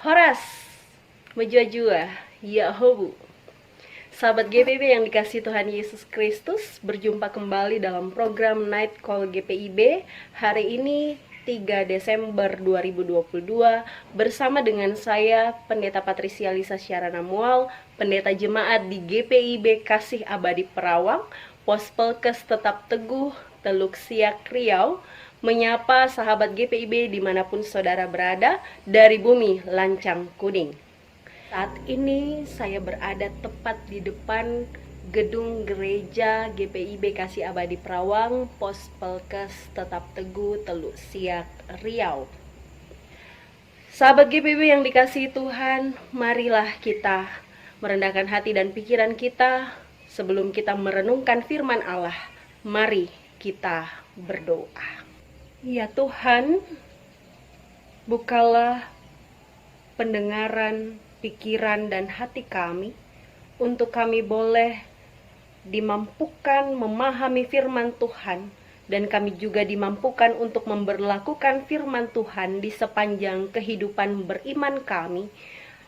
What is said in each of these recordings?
Horas, Mejua-jua, Yahobu. Sahabat GPIB yang dikasihi Tuhan Yesus Kristus, berjumpa kembali dalam program Night Call GPIB. Hari ini 3 Desember 2022 bersama dengan saya, Pendeta Patricia Lisa Syarana Mual, Pendeta Jemaat di GPIB Kasih Abadi Perawang, Pospelkes Tetap Teguh, Teluk Siak, Riau, menyapa sahabat GPIB dimanapun saudara berada dari bumi lancang kuning. Saat ini saya berada tepat di depan gedung gereja GPIB Kasih Abadi Perawang, Pospelkes Tetap Teguh, Teluk Siak, Riau. Sahabat GPIB yang dikasihi Tuhan, marilah kita merendahkan hati dan pikiran kita sebelum kita merenungkan firman Allah. Mari kita berdoa. Ya Tuhan, bukalah pendengaran, pikiran dan hati kami untuk kami boleh dimampukan memahami firman Tuhan, dan kami juga dimampukan untuk memberlakukan firman Tuhan di sepanjang kehidupan beriman kami,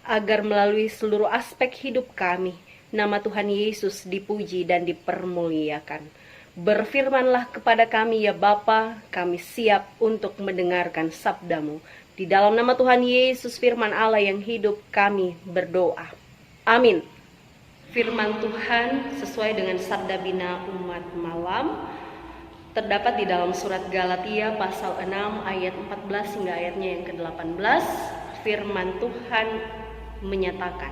agar melalui seluruh aspek hidup kami nama Tuhan Yesus dipuji dan dipermuliakan. Berfirmanlah kepada kami ya Bapa, kami siap untuk mendengarkan sabdamu. Di dalam nama Tuhan Yesus firman Allah yang hidup kami berdoa. Amin. Firman Tuhan sesuai dengan sabda bina umat malam terdapat di dalam surat Galatia pasal 6 ayat 14 hingga ayatnya yang ke-18. Firman Tuhan menyatakan,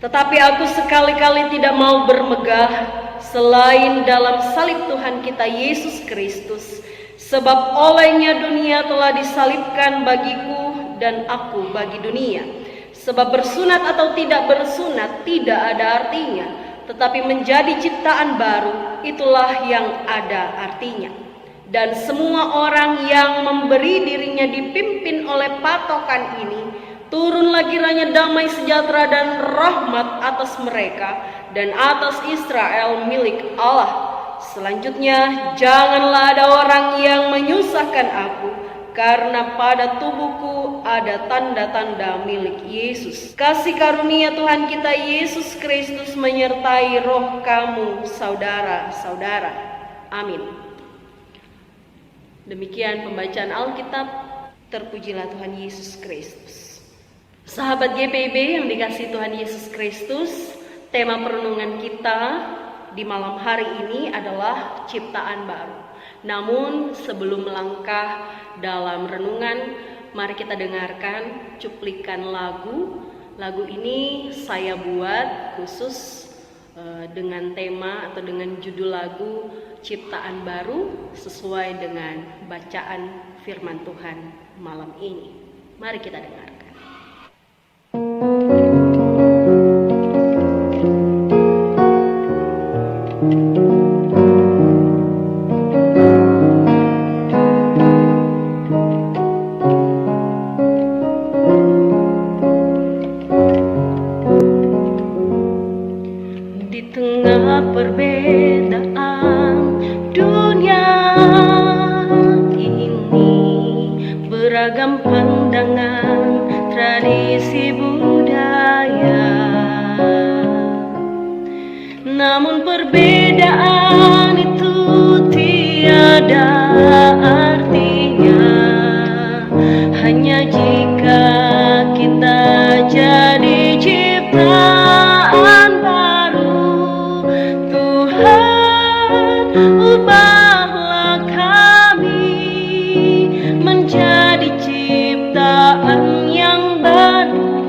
"Tetapi aku sekali-kali tidak mau bermegah selain dalam salib Tuhan kita Yesus Kristus, sebab olehnya dunia telah disalibkan bagiku dan aku bagi dunia. Sebab bersunat atau tidak bersunat tidak ada artinya, tetapi menjadi ciptaan baru itulah yang ada artinya. Dan semua orang yang memberi dirinya dipimpin oleh patokan ini, turunlah kiranya damai sejahtera dan rahmat atas mereka dan atas Israel milik Allah. Selanjutnya, janganlah ada orang yang menyusahkan aku, karena pada tubuhku ada tanda-tanda milik Yesus. Kasih karunia Tuhan kita Yesus Kristus menyertai roh kamu, saudara-saudara. Amin." Demikian pembacaan Alkitab. Terpujilah Tuhan Yesus Kristus. Sahabat GPIB yang dikasihi Tuhan Yesus Kristus, tema perenungan kita di malam hari ini adalah ciptaan baru. Namun sebelum melangkah dalam renungan, mari kita dengarkan cuplikan lagu. Lagu ini saya buat khusus dengan tema atau dengan judul lagu Ciptaan Baru, sesuai dengan bacaan firman Tuhan malam ini. Mari kita dengarkan. Di tengah perbedaan dunia ini, beragam pandangan, tradisi budaya, namun perbedaan itu tiada artinya, hanya jika kita jadi ciptaan baru. Tuhan, ubahlah kami menjadi ciptaan yang baru,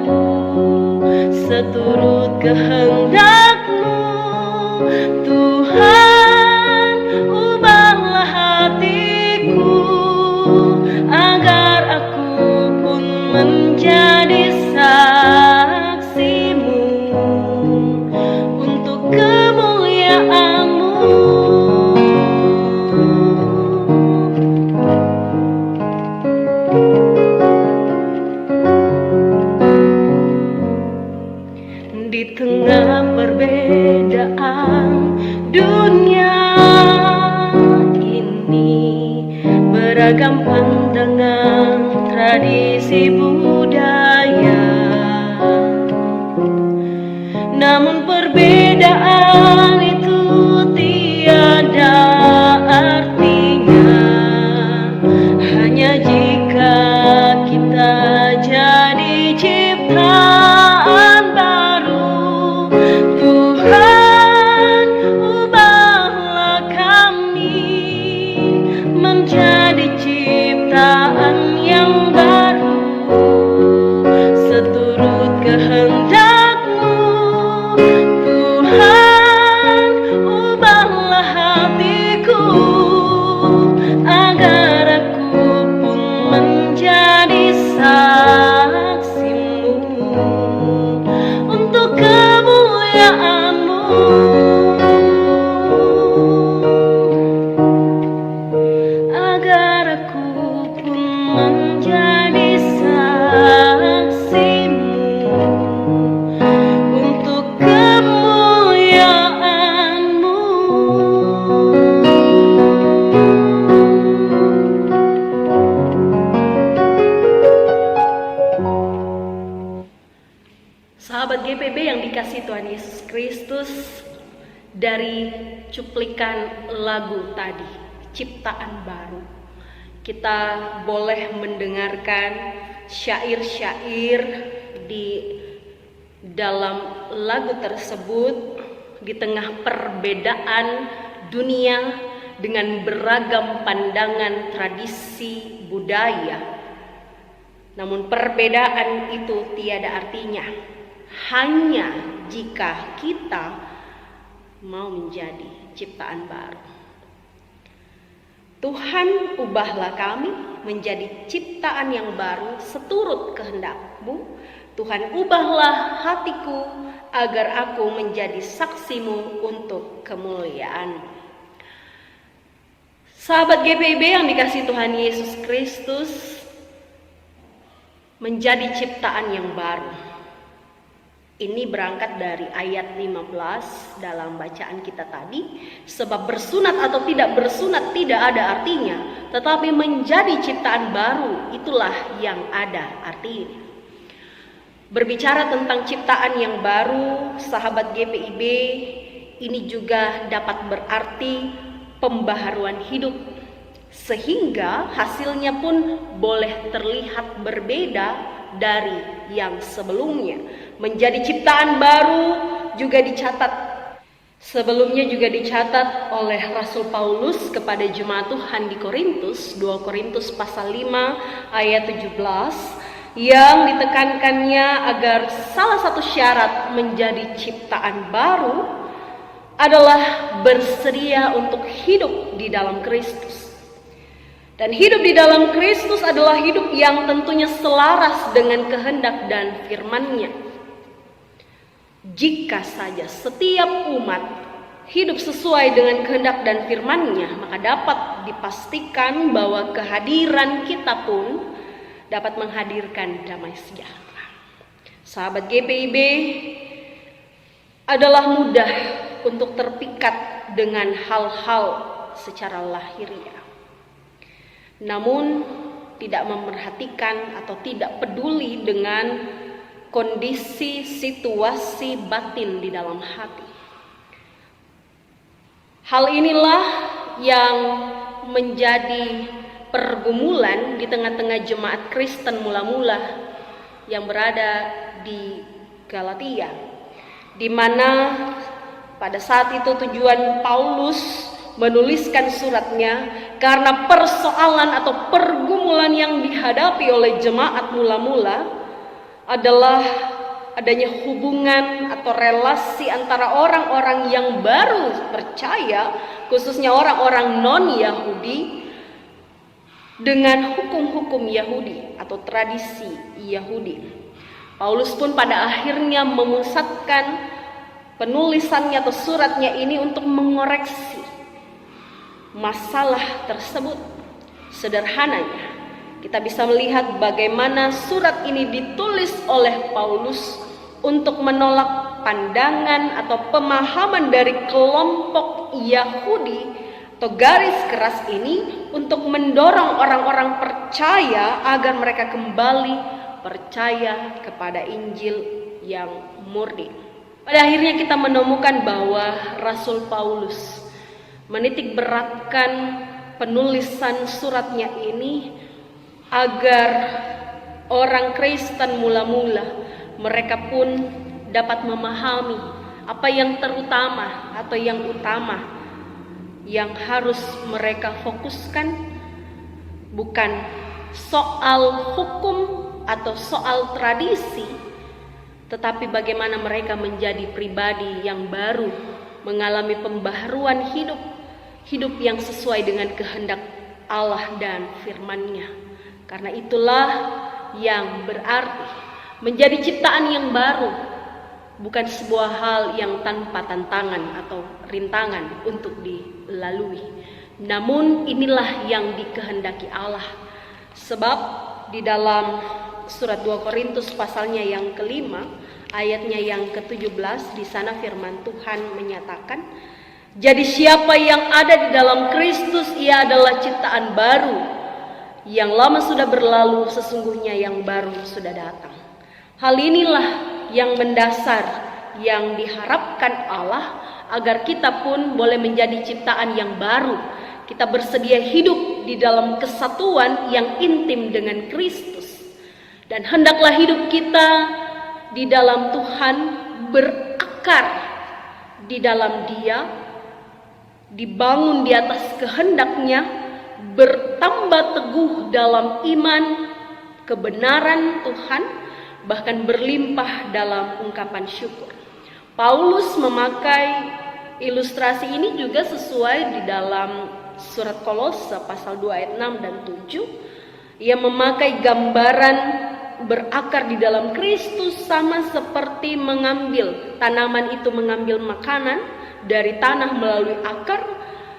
seturut kehendak-Mu. Tuhan, ubahlah hatiku agar aku pun menjadi saksi-Mu untuk kemuliaan-Mu. Di tengah perbedaan dunia ini, beragam pandangan, tradisi budaya, Sahabat GPB yang dikasihi Tuhan Yesus Kristus, dari cuplikan lagu tadi, Ciptaan Baru, kita boleh mendengarkan syair-syair di dalam lagu tersebut di tengah perbedaan dunia dengan beragam pandangan tradisi budaya. Namun perbedaan itu tiada artinya hanya jika kita mau menjadi ciptaan baru. Tuhan, ubahlah kami menjadi ciptaan yang baru seturut kehendak-Mu. Tuhan, ubahlah hatiku agar aku menjadi saksi-Mu untuk kemuliaan-Mu. Sahabat GPB yang dikasihi Tuhan Yesus Kristus, menjadi ciptaan yang baru. Ini berangkat dari ayat 15 dalam bacaan kita tadi. Sebab bersunat atau tidak bersunat tidak ada artinya, tetapi menjadi ciptaan baru itulah yang ada artinya. Berbicara tentang ciptaan yang baru, sahabat GPIB, ini juga dapat berarti pembaharuan hidup, sehingga hasilnya pun boleh terlihat berbeda dari yang sebelumnya. Menjadi ciptaan baru juga dicatat, sebelumnya juga dicatat oleh Rasul Paulus kepada jemaat Tuhan di Korintus, 2 Korintus pasal 5 ayat 17, yang ditekankannya agar salah satu syarat menjadi ciptaan baru adalah bersedia untuk hidup di dalam Kristus. Dan hidup di dalam Kristus adalah hidup yang tentunya selaras dengan kehendak dan firman-Nya. Jika saja setiap umat hidup sesuai dengan kehendak dan firman-Nya, maka dapat dipastikan bahwa kehadiran kita pun dapat menghadirkan damai sejahtera. Sahabat GPIB, adalah mudah untuk terpikat dengan hal-hal secara lahiriah, namun tidak memerhatikan atau tidak peduli dengan kondisi situasi batin di dalam hati. Hal inilah yang menjadi pergumulan di tengah-tengah jemaat Kristen mula-mula yang berada di Galatia, di mana pada saat itu tujuan Paulus menuliskan suratnya karena persoalan atau pergumulan yang dihadapi oleh jemaat mula-mula adalah adanya hubungan atau relasi antara orang-orang yang baru percaya, khususnya orang-orang non-Yahudi, dengan hukum-hukum Yahudi atau tradisi Yahudi. Paulus pun pada akhirnya memusatkan penulisannya atau suratnya ini untuk mengoreksi masalah tersebut. Sederhananya, kita bisa melihat bagaimana surat ini ditulis oleh Paulus untuk menolak pandangan atau pemahaman dari kelompok Yahudi atau garis keras ini untuk mendorong orang-orang percaya agar mereka kembali percaya kepada Injil yang murni. Pada akhirnya kita menemukan bahwa Rasul Paulus menitik beratkan penulisan suratnya ini agar orang Kristen mula-mula mereka pun dapat memahami apa yang terutama atau yang utama yang harus mereka fokuskan, bukan soal hukum atau soal tradisi, tetapi bagaimana mereka menjadi pribadi yang baru, mengalami pembaharuan hidup yang sesuai dengan kehendak Allah dan firman-Nya. Karena itulah yang berarti menjadi ciptaan yang baru bukan sebuah hal yang tanpa tantangan atau rintangan untuk dilalui. Namun inilah yang dikehendaki Allah. Sebab di dalam surat 2 Korintus pasalnya yang kelima, ayatnya yang ke-17, di sana firman Tuhan menyatakan, jadi siapa yang ada di dalam Kristus, ia adalah ciptaan baru. Yang lama sudah berlalu, sesungguhnya yang baru sudah datang. Hal inilah yang mendasar yang diharapkan Allah agar kita pun boleh menjadi ciptaan yang baru. Kita bersedia hidup di dalam kesatuan yang intim dengan Kristus. Dan hendaklah hidup kita di dalam Tuhan berakar di dalam Dia, dibangun di atas kehendaknya, bertambah teguh dalam iman, kebenaran Tuhan, bahkan berlimpah dalam ungkapan syukur. Paulus memakai ilustrasi ini juga sesuai di dalam surat Kolose pasal 2 ayat 6 dan 7. Ia memakai gambaran berakar di dalam Kristus sama seperti mengambil tanaman itu mengambil makanan dari tanah melalui akar.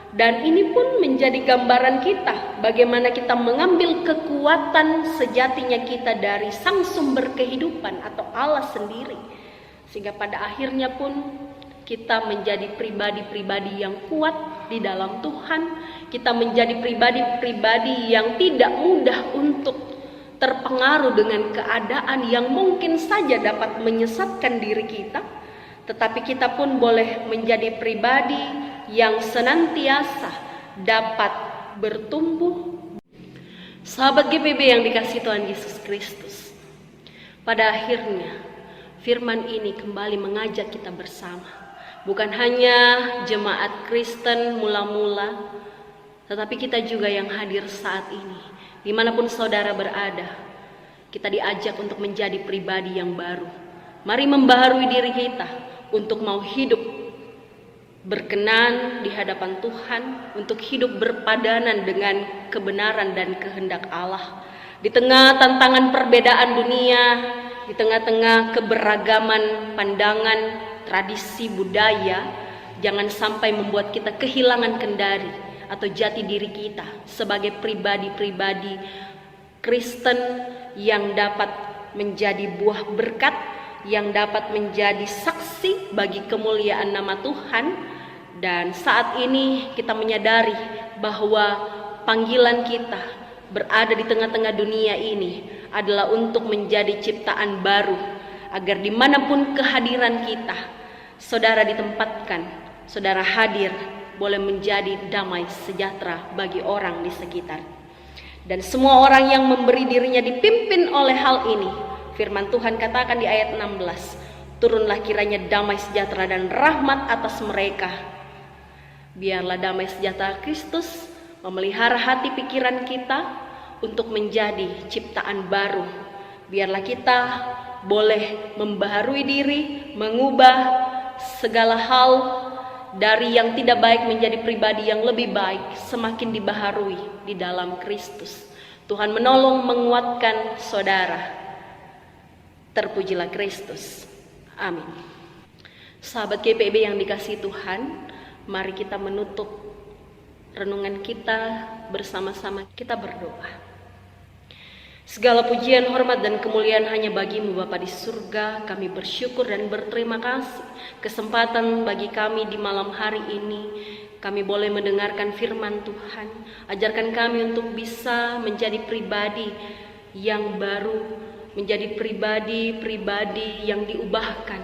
Dan ini pun menjadi gambaran kita bagaimana kita mengambil kekuatan sejatinya kita dari sang sumber kehidupan atau Allah sendiri, sehingga pada akhirnya pun kita menjadi pribadi-pribadi yang kuat di dalam Tuhan. Kita menjadi pribadi-pribadi yang tidak mudah untuk terpengaruh dengan keadaan yang mungkin saja dapat menyesatkan diri kita, tetapi kita pun boleh menjadi pribadi yang senantiasa dapat bertumbuh. Sahabat GPB yang dikasihi Tuhan Yesus Kristus, pada akhirnya firman ini kembali mengajak kita bersama, bukan hanya jemaat Kristen mula-mula, tetapi kita juga yang hadir saat ini, dimanapun saudara berada. Kita diajak untuk menjadi pribadi yang baru. Mari membaharui diri kita untuk mau hidup berkenan di hadapan Tuhan, untuk hidup berpadanan dengan kebenaran dan kehendak Allah. Di tengah tantangan perbedaan dunia, di tengah-tengah keberagaman pandangan, tradisi, budaya, jangan sampai membuat kita kehilangan kendali atau jati diri kita sebagai pribadi-pribadi Kristen yang dapat menjadi buah berkat, yang dapat menjadi saksi bagi kemuliaan nama Tuhan. Dan saat ini kita menyadari bahwa panggilan kita berada di tengah-tengah dunia ini adalah untuk menjadi ciptaan baru, agar dimanapun kehadiran kita, saudara ditempatkan, saudara hadir, boleh menjadi damai sejahtera bagi orang di sekitar. Dan semua orang yang memberi dirinya dipimpin oleh hal ini, firman Tuhan katakan di ayat 16, turunlah kiranya damai sejahtera dan rahmat atas mereka. Biarlah damai sejahtera Kristus memelihara hati pikiran kita untuk menjadi ciptaan baru. Biarlah kita boleh membaharui diri, mengubah segala hal dari yang tidak baik menjadi pribadi yang lebih baik, semakin dibaharui di dalam Kristus. Tuhan menolong menguatkan saudara. Terpujilah Kristus. Amin. Sahabat GPB yang dikasihi Tuhan, mari kita menutup renungan kita bersama-sama. Kita berdoa. Segala pujian, hormat, dan kemuliaan hanya bagi-Mu Bapa di surga. Kami bersyukur dan berterima kasih kesempatan bagi kami di malam hari ini. Kami boleh mendengarkan firman Tuhan. Ajarkan kami untuk bisa menjadi pribadi yang baru, menjadi pribadi-pribadi yang diubahkan,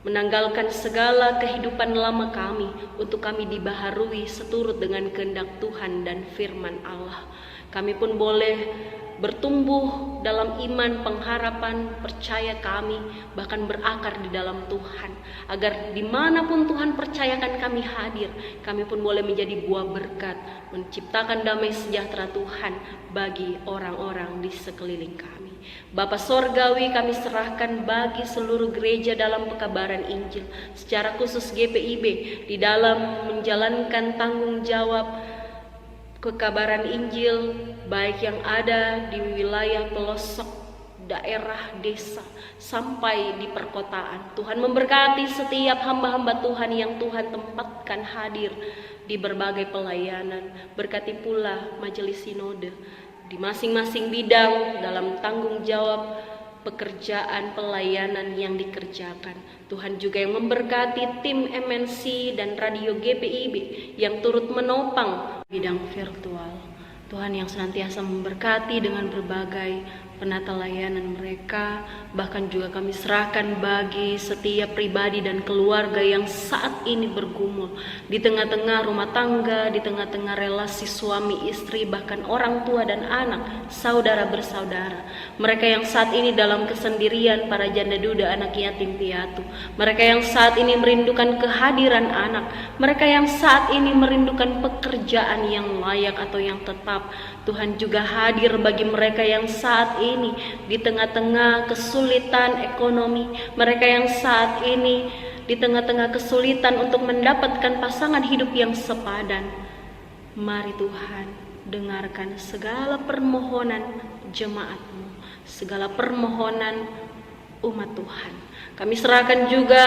menanggalkan segala kehidupan lama kami untuk kami dibaharui seturut dengan kehendak Tuhan dan firman Allah. Kami pun boleh bertumbuh dalam iman, pengharapan, percaya kami, bahkan berakar di dalam Tuhan, agar dimanapun Tuhan percayakan kami hadir, kami pun boleh menjadi buah berkat, menciptakan damai sejahtera Tuhan bagi orang-orang di sekeliling kami. Bapa Sorgawi, kami serahkan bagi seluruh gereja dalam pekabaran Injil, secara khusus GPIB di dalam menjalankan tanggung jawab kekabaran Injil, baik yang ada di wilayah pelosok, daerah, desa, sampai di perkotaan. Tuhan memberkati setiap hamba-hamba Tuhan yang Tuhan tempatkan hadir di berbagai pelayanan. Berkati pula majelis sinode di masing-masing bidang dalam tanggung jawab pekerjaan pelayanan yang dikerjakan. Tuhan juga yang memberkati tim MNC dan radio GPIB yang turut menopang bidang virtual. Tuhan yang senantiasa memberkati dengan berbagai penata layanan mereka, bahkan juga kami serahkan bagi setiap pribadi dan keluarga yang saat ini bergumul di tengah-tengah rumah tangga, di tengah-tengah relasi suami istri, bahkan orang tua dan anak, saudara bersaudara. Mereka yang saat ini dalam kesendirian, para janda duda, anak yatim piatu. Mereka yang saat ini merindukan kehadiran anak. Mereka yang saat ini merindukan pekerjaan yang layak atau yang tetap. Tuhan juga hadir bagi mereka yang saat ini di tengah-tengah kesulitan ekonomi, mereka yang saat ini di tengah-tengah kesulitan untuk mendapatkan pasangan hidup yang sepadan. Mari Tuhan, dengarkan segala permohonan jemaat-Mu, segala permohonan umat Tuhan. Kami serahkan juga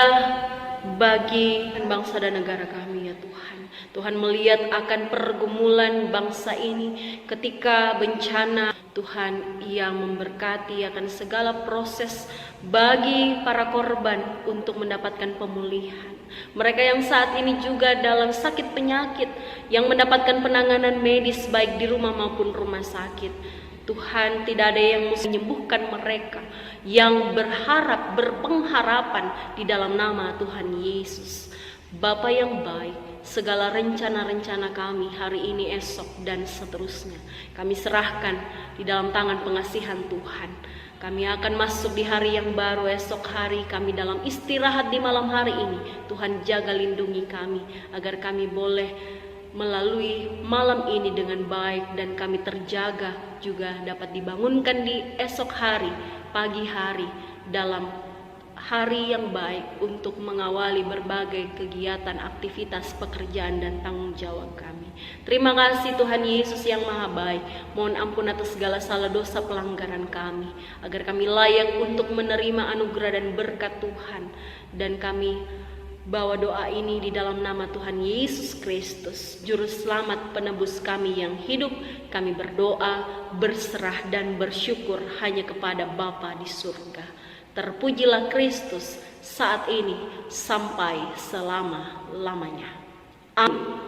bagi bangsa dan negara kami, ya Tuhan. Tuhan melihat akan pergumulan bangsa ini ketika bencana. Tuhan yang memberkati akan segala proses bagi para korban untuk mendapatkan pemulihan. Mereka yang saat ini juga dalam sakit penyakit, yang mendapatkan penanganan medis baik di rumah maupun rumah sakit. Tuhan, tidak ada yang mesti menyembuhkan mereka, yang berharap, berpengharapan di dalam nama Tuhan Yesus. Bapa yang baik, segala rencana-rencana kami hari ini, esok, dan seterusnya kami serahkan di dalam tangan pengasihan Tuhan. Kami akan masuk di hari yang baru esok hari, kami dalam istirahat di malam hari ini. Tuhan jaga lindungi kami agar kami boleh melalui malam ini dengan baik, dan kami terjaga juga dapat dibangunkan di esok hari, pagi hari, dalam hari yang baik untuk mengawali berbagai kegiatan, aktivitas, pekerjaan, dan tanggung jawab kami. Terima kasih Tuhan Yesus yang maha baik. Mohon ampun atas segala salah dosa pelanggaran kami, agar kami layak untuk menerima anugerah dan berkat Tuhan. Dan kami bawa doa ini di dalam nama Tuhan Yesus Kristus, Juru Selamat penebus kami yang hidup. Kami berdoa, berserah, dan bersyukur hanya kepada Bapa di surga. Terpujilah Kristus saat ini sampai selama-lamanya. Amin.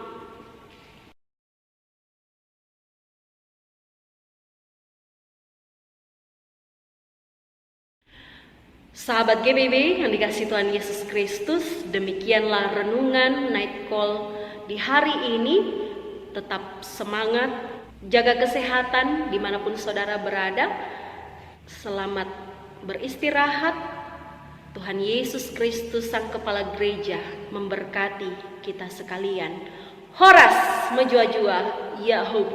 Sahabat GBB yang dikasihi Tuhan Yesus Kristus, demikianlah renungan Night Call di hari ini. Tetap semangat, jaga kesehatan dimanapun saudara berada. Selamat beristirahat. Tuhan Yesus Kristus Sang Kepala Gereja memberkati kita sekalian. Horas menjua-jua, Yahoo.